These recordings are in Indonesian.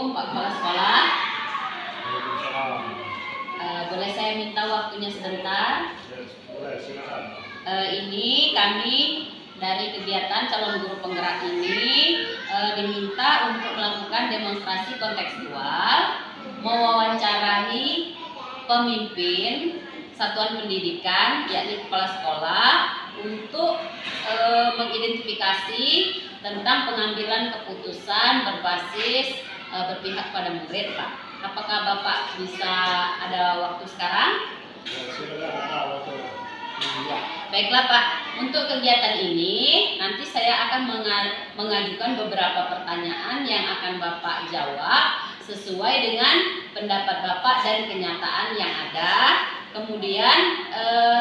Assalamualaikum Pak Kepala Sekolah. Waalaikumsalam. Boleh saya minta waktunya sebentar? Boleh, silakan. Ini kami dari kegiatan calon guru penggerak ini diminta untuk melakukan demonstrasi kontekstual, mewawancarai pemimpin satuan pendidikan yakni kepala sekolah untuk mengidentifikasi tentang pengambilan keputusan berbasis berpihak pada murid, Pak. Apakah Bapak bisa ada waktu sekarang? Ya, silakan. Waktu. Ya, baiklah Pak. Untuk kegiatan ini nanti saya akan mengajukan beberapa pertanyaan yang akan Bapak jawab sesuai dengan pendapat Bapak dan kenyataan yang ada. Kemudian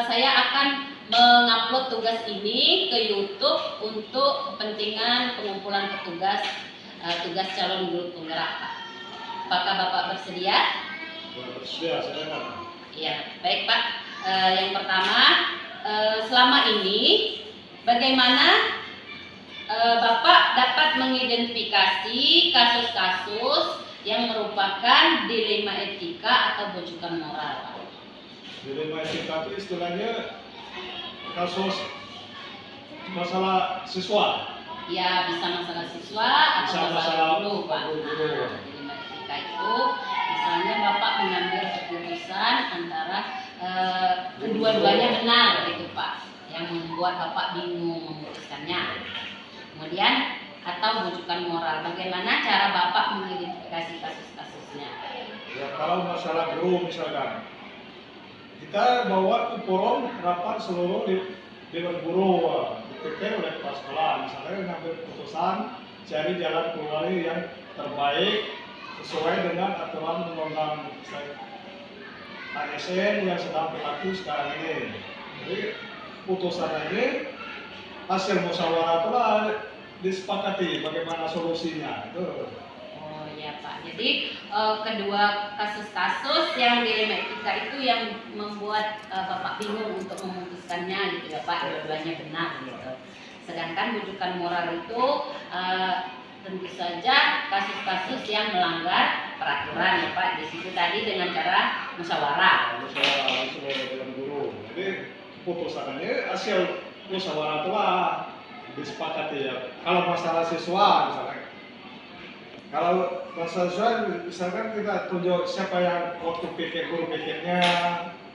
saya akan mengupload tugas ini ke YouTube untuk kepentingan pengumpulan petugas tugas calon guru penggerak, Pak. Apakah Bapak bersedia? Bersedia, silakan. Ya, baik Pak. Yang pertama, selama ini bagaimana Bapak dapat mengidentifikasi kasus-kasus yang merupakan dilema etika atau bujukan moral, Pak? Dilema etika itu istilahnya kasus masalah siswa. Ya, bisa masalah siswa atau Bisa masalah guru, Pak. guru. Dilema etika itu misalnya Bapak mengambil keputusan antara kedua-duanya benar gitu Pak, yang membuat Bapak bingung memutuskannya. Kemudian atau bujukan moral, bagaimana cara Bapak mengidentifikasi kasus-kasusnya? Ya, kalau masalah guru misalkan, kita bawa ke forum rapat seluruh dewan guru, dipikir oleh kepala sekolah, misalnya mengambil keputusan cari jalan keluar yang terbaik sesuai dengan aturan undang-undang ASN yang sedang berlaku sekarang ini. Jadi putusan ini hasil musyawarah itulah disepakati bagaimana solusinya. Itu. Oh ya Pak, jadi kedua kasus-kasus yang dilema etika itu yang membuat Bapak bingung untuk memutuskannya gitu ya Pak, dua-duanya benar gitu. Sedangkan bujukan moral itu tentu saja kasus-kasus yang melanggar peraturan ya Pak. Di situ tadi dengan cara musyawarah. Musyawarah dengan guru. Jadi putusannya hasil musyawarah itulah disepakati ya. Kalau masalah siswa misalnya, kalau masalah siswa misalkan kita tunjuk siapa yang waktu pikir guru pikirnya.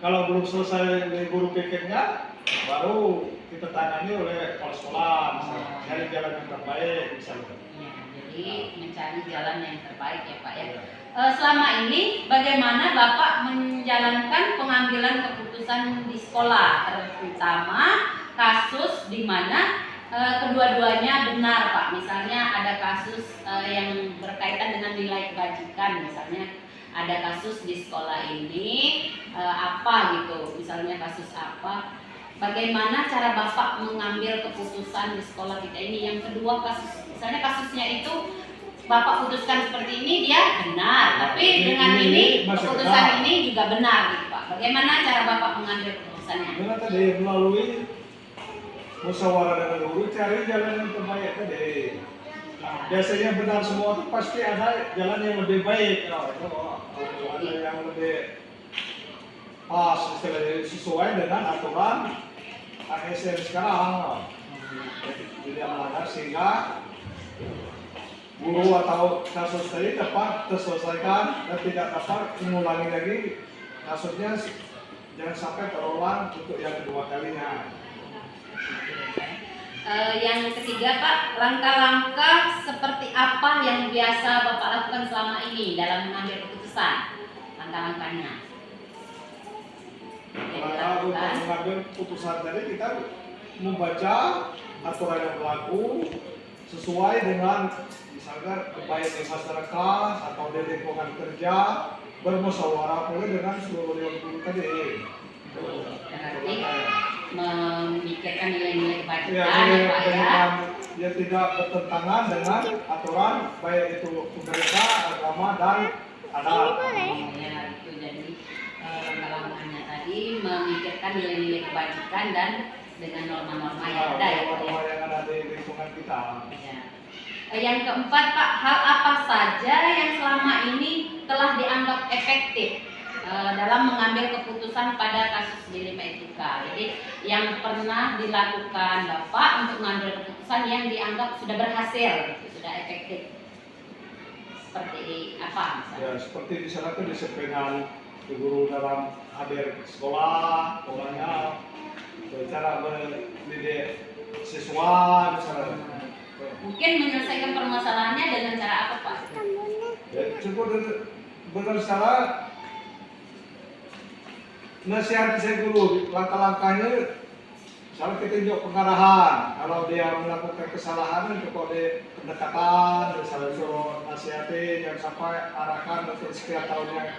Kalau belum selesai guru pikirnya, baru kita tangani oleh kepala sekolah, misalnya cari jalan yang terbaik misalnya. Jadi mencari jalan yang terbaik ya Pak ya. Selama ini bagaimana Bapak menjalankan pengambilan keputusan di sekolah, terutama kasus di mana kedua-duanya benar Pak. Misalnya ada kasus yang berkaitan dengan nilai kebajikan, misalnya ada kasus di sekolah ini apa gitu, misalnya kasus apa. Bagaimana cara Bapak mengambil keputusan di sekolah kita ini? Yang kedua kasus, misalnya kasusnya itu Bapak putuskan seperti ini dia benar, tapi dengan ini keputusan ini juga benar gitu Pak. Bagaimana cara Bapak mengambil keputusannya? Dengan tadi melalui musyawarah dengan guru cari jalan yang terbaik tadi. Biasanya benar semua itu pasti ada jalan yang lebih baik. Ada yang lebih pas sesuai dengan aturan ASN sekarang. Tidak melanggar sehingga guru atau kasus tadi dapat terselesaikan dan tidak dapat mengulangi lagi kasusnya, jangan sampai terulang untuk yang kedua kalinya. Yang ketiga Pak, langkah-langkah seperti apa yang biasa Bapak lakukan selama ini dalam mengambil keputusan? Langkah-langkahnya Maka untuk mengambil keputusan tadi kita membaca aturan yang berlaku sesuai dengan misalkan baik di masyarakat atau di lingkungan kerja, bermusyawarah pula dengan seluruh dewan guru tadi. Berarti memikirkan nilai-nilai kebajikan yang tidak bertentangan dengan aturan baik itu pemerintah, agama dan adat. Ya, itu jadi langkah-langkahnya tadi memikirkan nilai-nilai kebajikan dan dengan norma-norma yang ada ya Pak ya. Yang ada di lingkungan kita. Ya. Yang keempat Pak, hal apa saja yang selama dianggap efektif dalam mengambil keputusan pada kasus dilema etika. Jadi yang pernah dilakukan Bapak untuk mengambil keputusan yang dianggap sudah berhasil, gitu, sudah efektif. Seperti apa misalnya? Ya, seperti di sana tuh disiplinan guru dalam hadir ke sekolah, polanya, cara mendidik siswa misalnya. Mungkin menyelesaikan permasalahannya dengan cara apa Pak? Ya, cukup benar salah nasihat saya dulu, langkah-langkahnya misalnya kita juga pengarahan, kalau dia melakukan kesalahan untuk kode pendekatan, misalnya suruh nasihati, jangan sampai arahkan untuk sekian tahun yang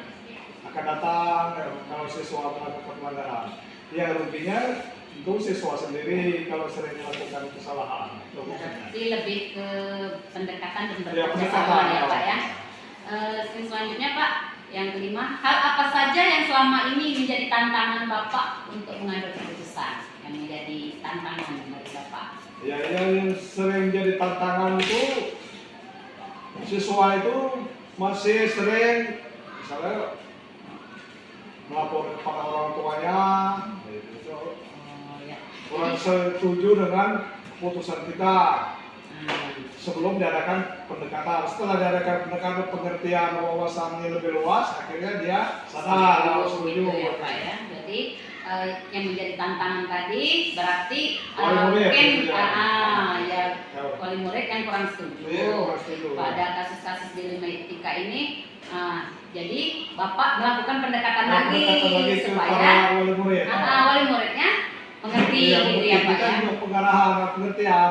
akan datang kalau siswa melakukan pelanggaran. Yang ruginya itu siswa sendiri kalau sering melakukan kesalahan. Jadi lebih ke pendekatan dan Ya, bekerja sama pendekatan, ya Pak ya. Selanjutnya Pak, yang kelima, hal apa saja yang selama ini menjadi tantangan Bapak untuk mengambil keputusan, yang menjadi tantangan bagi Bapak? Ya, yang sering jadi tantangan itu siswa itu masih sering misalnya melapor kepada orang tuanya, gitu. Ya. Kurang setuju dengan keputusan kita sebelum diadakan pendekatan. Setelah diadakan pendekatan, pengertian wawasannya lebih luas, akhirnya dia sadar, setuju. Gitu ya Pak ya. Jadi yang menjadi tantangan tadi berarti Wali murid, mungkin gitu ya wali murid yang kurang setuju Iya, kurang setuju. pada kasus-kasus dilema etika ini. Jadi Bapak melakukan pendekatan lagi supaya wali murid. wali muridnya mengerti Iya, gitu ya Pak kita ya. juga pengarahan, pengertian,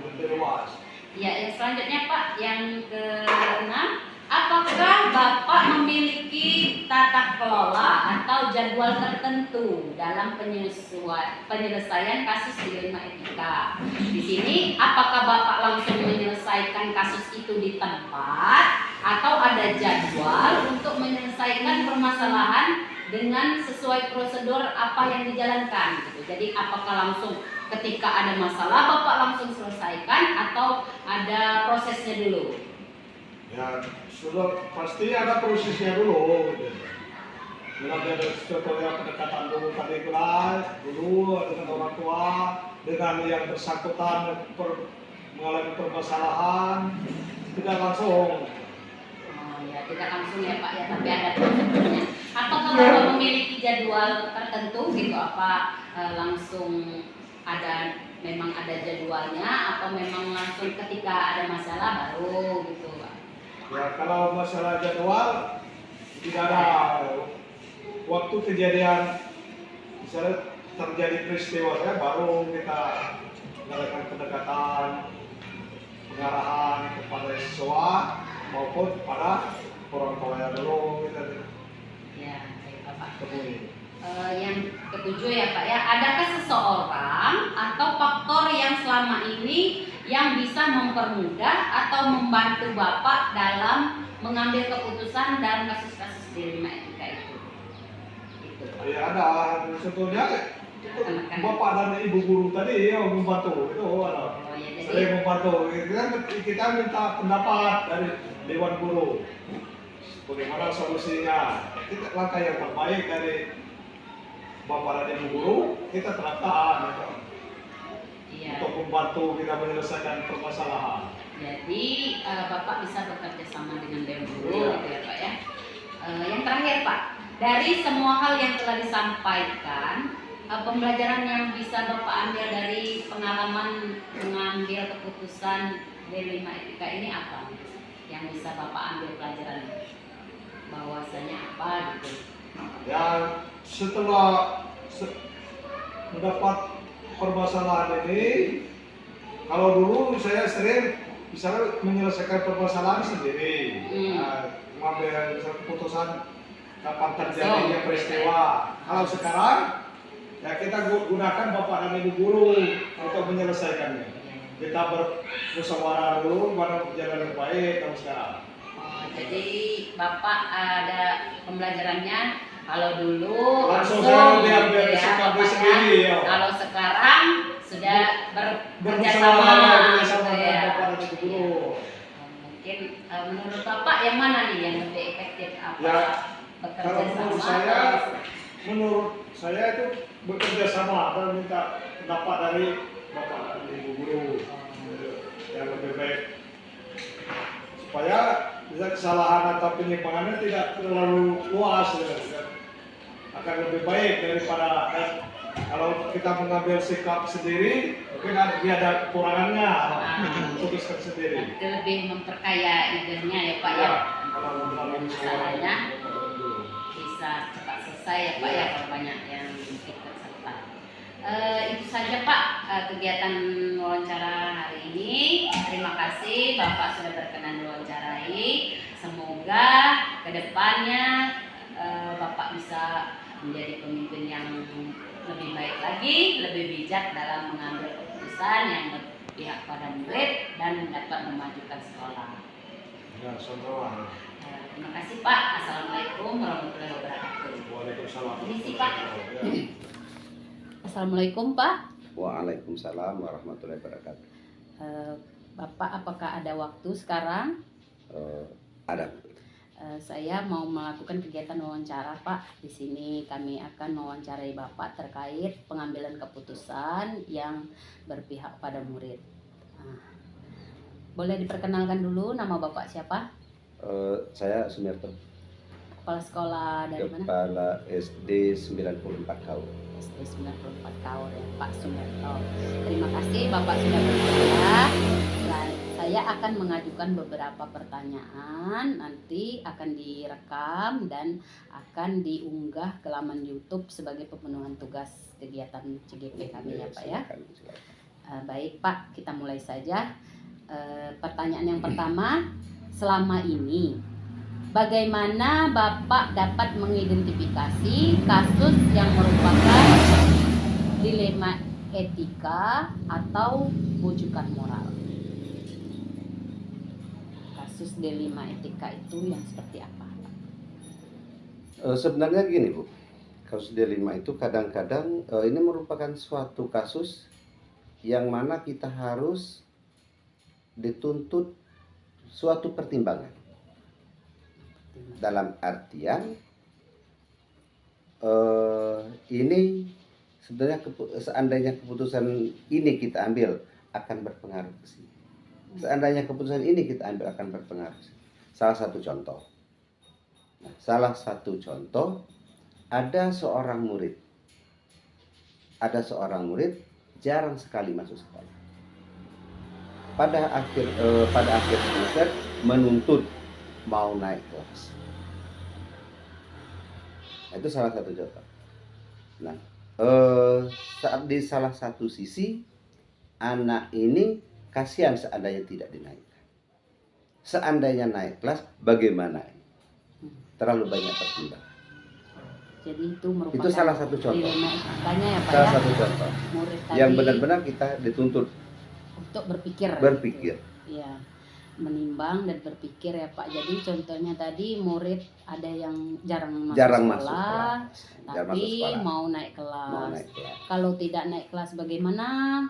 lebih luas. Ya, yang selanjutnya Pak, yang keenam, apakah Bapak memiliki tata kelola atau jadwal tertentu dalam penyelesaian kasus dilema etika? Di sini, apakah Bapak langsung menyelesaikan kasus itu di tempat atau ada jadwal untuk menyelesaikan permasalahan dengan sesuai prosedur apa yang dijalankan gitu. Jadi apakah langsung ketika ada masalah Bapak langsung selesaikan atau ada prosesnya dulu? Ya, sudah pasti ada prosesnya dulu. Gitu. Mulai dari contohnya pendekatan dulu tadi kelas, dulu dengan orang tua, dengan yang bersangkutan mengalami permasalahan, tidak langsung. Ya, tidak langsung ya Pak ya, tapi ada prosedurnya. Apakah Bapak memiliki jadwal tertentu gitu? Apa langsung memang ada jadwalnya atau memang langsung ketika ada masalah baru gitu Pak? Ya, kalau masalah jadwal tidak ada waktu kejadian, misalnya terjadi peristiwa baru kita melakukan pendekatan, pengarahan kepada siswa maupun kepada orang tua dulu kita Ya, baik Bapak. temui. Yang ketujuh ya Pak ya, adakah seseorang atau faktor yang selama ini yang bisa mempermudah atau membantu Bapak dalam mengambil keputusan dalam kasus-kasus dilema etika itu? Gitu, Pak. Ya ada, sebetulnya bapak dan ibu guru tadi ya membantu itu ada. Oh, ya, jadi Sering membantu. Kita minta pendapat dari dewan guru. Bagaimana solusinya? Kita langkah yang terbaik dari bapak dan ibu guru kita terapkan gitu. iya. Untuk membantu kita menyelesaikan permasalahan. Jadi Bapak bisa bekerja sama dengan dewan guru Iya. gitu ya Pak ya. Yang terakhir Pak, dari semua hal yang telah disampaikan, pembelajaran yang bisa Bapak ambil dari pengalaman mengambil keputusan dilema etika ini apa? Yang bisa Bapak ambil pelajaran bahwasanya apa gitu? Ya setelah mendapat permasalahan ini, kalau dulu saya sering misalnya menyelesaikan permasalahan sendiri, mengambil keputusan kapan terjadinya peristiwa. Kalau sekarang ya kita gunakan bapak dan ibu guru untuk menyelesaikannya. Kita bermusyawarah dulu mana jalan yang baik kalau sekarang. Jadi Bapak ada pembelajarannya kalau dulu Langsung saya biar gitu ya, sikap Bapak sendiri, ya. Kalau sekarang sudah bekerja Bermusyawarah sama gitu gitu ya. bapak dan ibu guru. mungkin menurut Bapak yang mana nih yang lebih efektif? Apa Ya, bekerja kalau menurut sama atau- menurut saya itu bekerja sama dan minta pendapat dari bapak dan ibu guru yang lebih baik supaya bisa kesalahan atau penyimpangannya tidak terlalu luas ya. Akan lebih baik daripada kalau kita mengambil sikap sendiri mungkin ada kekurangannya putuskan sendiri. Itu lebih memperkaya idenya ya Pak ya. Kalau melalui Masalahnya bisa cepat selesai ya Pak ya kalau banyak yang ikut serta. Itu saja Pak kegiatan wawancara hari ini. Terima kasih Bapak sudah berkenan diwawancarai. Semoga kedepannya Bapak bisa menjadi pemimpin yang lebih baik lagi, lebih bijak dalam mengambil keputusan yang berpihak pada murid dan dapat memajukan sekolah. Ya, sama. Terima kasih Pak. Assalamualaikum warahmatullahi wabarakatuh. Waalaikumsalam. Ini sih, Pak. Assalamualaikum Pak. Waalaikumsalam warahmatullahi wabarakatuh. Bapak apakah ada waktu sekarang? Ada. Saya mau melakukan kegiatan wawancara Pak. Di sini kami akan mewawancarai Bapak terkait pengambilan keputusan yang berpihak pada murid. Boleh diperkenalkan dulu nama Bapak siapa? Saya Sumirto, Kepala sekolah dari mana? Kepala SD 94 Kaur. SD 94 Kaur ya Pak Sumerto. Terima kasih Bapak sudah bersedia. Saya akan mengajukan beberapa pertanyaan, nanti akan direkam dan akan diunggah ke laman YouTube sebagai pemenuhan tugas kegiatan CGP kami ya Pak ya. Baik Pak, kita mulai saja. Pertanyaan yang pertama, selama ini bagaimana Bapak dapat mengidentifikasi kasus yang merupakan dilema etika atau bujukan moral? Kasus dilema etika itu yang seperti apa? Sebenarnya gini Bu, kasus dilema itu kadang-kadang ini merupakan suatu kasus yang mana kita harus dituntut suatu pertimbangan. Dalam artian ini sebenarnya seandainya keputusan ini kita ambil akan berpengaruh ke sini. Seandainya keputusan ini kita ambil akan berpengaruh. Salah satu contoh. Salah satu contoh, ada seorang murid. Ada seorang murid jarang sekali masuk sekolah. Pada akhir semester menuntut mau naik kelas. Itu salah satu contoh. Nah, saat di salah satu sisi anak ini kasihan seandainya tidak dinaikkan. Seandainya naik kelas, bagaimana? Terlalu banyak pertimbangan. Jadi itu merupakan Itu salah satu contoh. dilema etikanya ya Pak Salah ya. satu contoh. Murid Yang tadi benar-benar kita dituntut untuk berpikir. berpikir. Ya, menimbang dan berpikir ya Pak. Jadi contohnya tadi murid ada yang jarang masuk sekolah, tapi mau naik kelas. Mau naik kelas. Kalau tidak naik kelas bagaimana?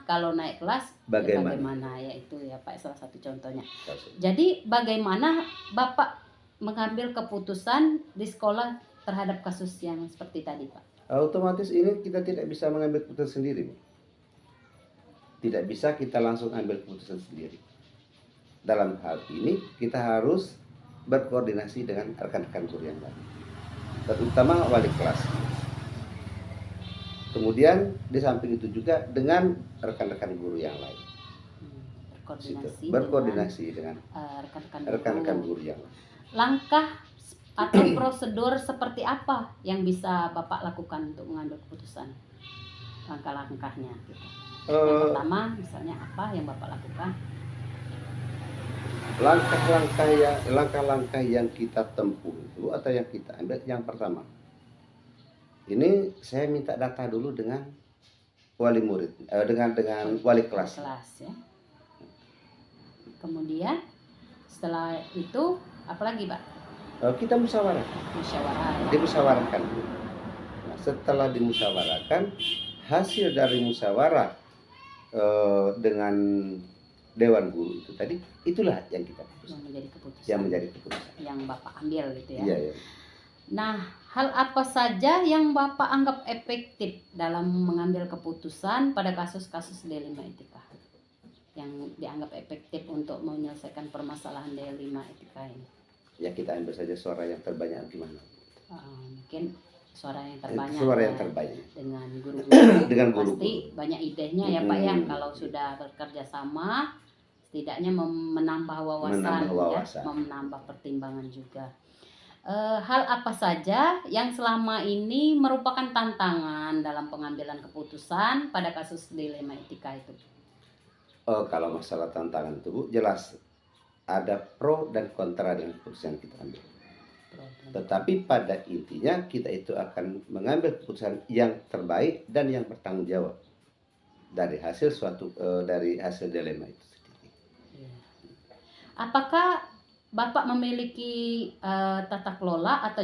Kalau naik kelas Bagaimana? bagaimana? Ya itu ya Pak salah satu contohnya. Jadi bagaimana Bapak mengambil keputusan di sekolah terhadap kasus yang seperti tadi Pak? Otomatis ini kita tidak bisa mengambil keputusan sendiri. Tidak bisa kita langsung ambil keputusan sendiri. Dalam hal ini kita harus berkoordinasi dengan rekan-rekan guru yang lain, terutama wali kelas. Kemudian di samping itu juga dengan rekan-rekan guru yang lain. Berkoordinasi dengan rekan-rekan guru yang lain. Langkah atau prosedur seperti apa yang bisa Bapak lakukan untuk mengambil keputusan? Langkah-langkahnya gitu. Yang pertama misalnya apa yang Bapak lakukan? Langkah-langkah yang kita tempuh itu atau yang kita ambil, yang pertama ini saya minta data dulu dengan wali murid, dengan wali kelas. Ya. Kemudian setelah itu apa lagi Pak? Kita musyawarah. Dimusyawarahkan. Nah, setelah dimusyawarahkan, hasil dari musyawarah dengan Dewan Guru itu tadi, itulah yang kita Yang putuskan, menjadi keputusan. yang menjadi keputusan. Yang Bapak ambil gitu ya. Iya, iya. Nah, hal apa saja yang Bapak anggap efektif dalam mengambil keputusan pada kasus-kasus D5 Etika? Yang dianggap efektif untuk menyelesaikan permasalahan D5 Etika ini? Ya kita ambil saja suara yang terbanyak gimana? Mungkin suara yang terbanyak. Suara yang ya. terbanyak. Dengan guru-guru. Dengan pasti guru-guru. banyak idenya ya Pak ya. Kalau sudah bekerja sama, setidaknya menambah wawasan, Menambah wawasan. ya, menambah pertimbangan juga. Hal apa saja yang selama ini merupakan tantangan dalam pengambilan keputusan pada kasus dilema etika itu? Kalau masalah tantangan itu Bu, jelas ada pro dan kontra dengan keputusan yang kita ambil. Tetapi pada intinya kita itu akan mengambil keputusan yang terbaik dan yang bertanggung jawab dari hasil dari hasil dilema itu sendiri. Apakah Bapak memiliki tata kelola atau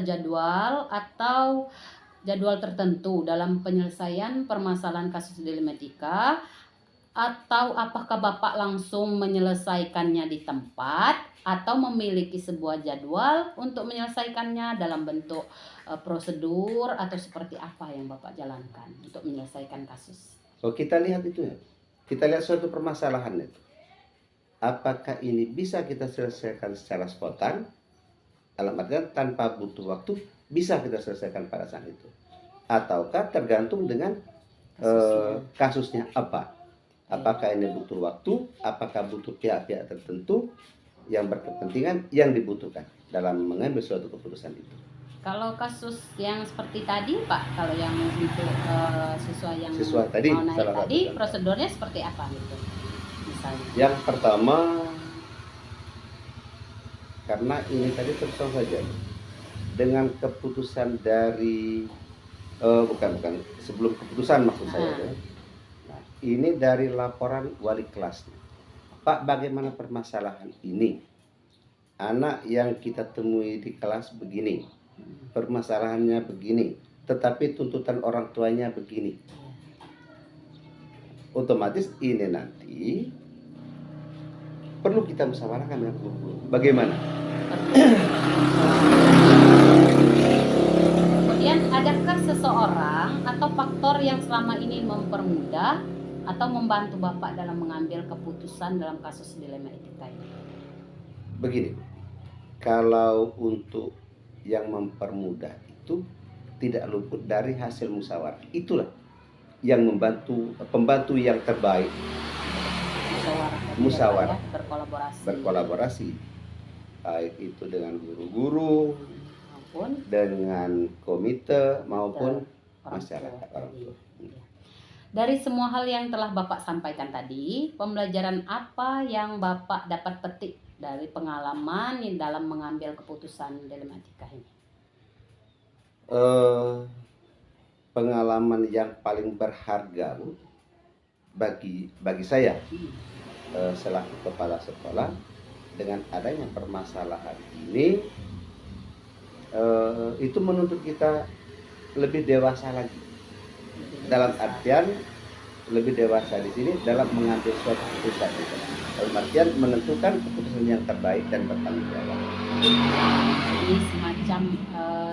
jadwal tertentu dalam penyelesaian permasalahan kasus dilema etika, atau apakah Bapak langsung menyelesaikannya di tempat atau memiliki sebuah jadwal untuk menyelesaikannya dalam bentuk prosedur atau seperti apa yang Bapak jalankan untuk menyelesaikan kasus? Kita lihat itu ya. Kita lihat suatu permasalahan itu. Apakah ini bisa kita selesaikan secara spontan, dalam artian tanpa butuh waktu, bisa kita selesaikan pada saat itu, ataukah tergantung dengan kasusnya apa? Apakah ini butuh waktu, apakah butuh pihak-pihak tertentu yang berkepentingan yang dibutuhkan dalam mengambil suatu keputusan itu. Kalau kasus yang seperti tadi Pak, kalau yang untuk siswa yang tadi, mau naik salah tadi, satu prosedurnya seperti apa gitu? Misalnya. Yang pertama, karena ini tadi terus saja dengan keputusan dari bukan sebelum keputusan maksud saya. Nah, ini dari laporan wali kelasnya. Pak, bagaimana permasalahan ini? Anak yang kita temui di kelas begini, permasalahannya begini, tetapi tuntutan orang tuanya begini. Otomatis ini nanti perlu kita musyawarahkan dengan guru. Bagaimana? Kemudian adakah seseorang atau faktor yang selama ini mempermudah atau membantu Bapak dalam mengambil keputusan dalam kasus dilema etika ini? Begini, kalau untuk yang mempermudah itu tidak luput dari hasil musyawarah. Itulah yang pembantu yang terbaik. Musyawarah. Ya, Berkolaborasi. Baik itu dengan guru-guru, dengan komite maupun masyarakat orang tua. Dari semua hal yang telah Bapak sampaikan tadi, pembelajaran apa yang Bapak dapat petik dari pengalaman dalam mengambil keputusan dilema etika ini? Pengalaman yang paling berharga Bu, bagi saya selaku kepala sekolah, dengan adanya permasalahan ini itu menuntut kita lebih dewasa lagi. Dalam artian lebih dewasa di sini dalam mengambil suatu keputusan itu. Dalam artian menentukan keputusan yang terbaik dan bertanggung jawab. Ini semacam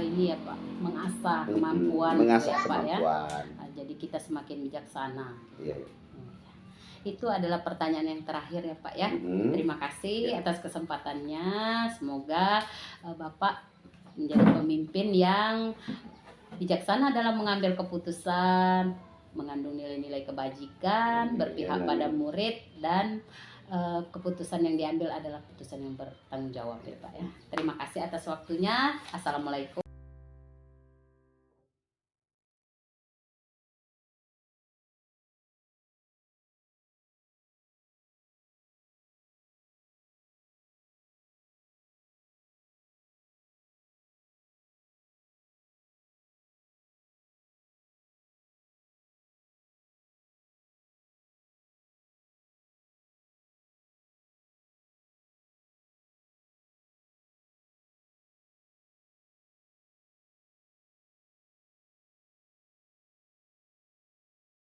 ini ya Pak, mengasah kemampuan. Mengasah ya, kemampuan. Pak, ya? Jadi kita semakin bijaksana. Iya. Itu adalah pertanyaan yang terakhir ya Pak ya. Terima kasih atas kesempatannya. Semoga Bapak menjadi pemimpin yang bijaksana dalam mengambil keputusan, mengandung nilai-nilai kebajikan, berpihak pada murid, dan keputusan yang diambil adalah keputusan yang bertanggung jawab ya Pak ya. Terima kasih atas waktunya. Assalamualaikum.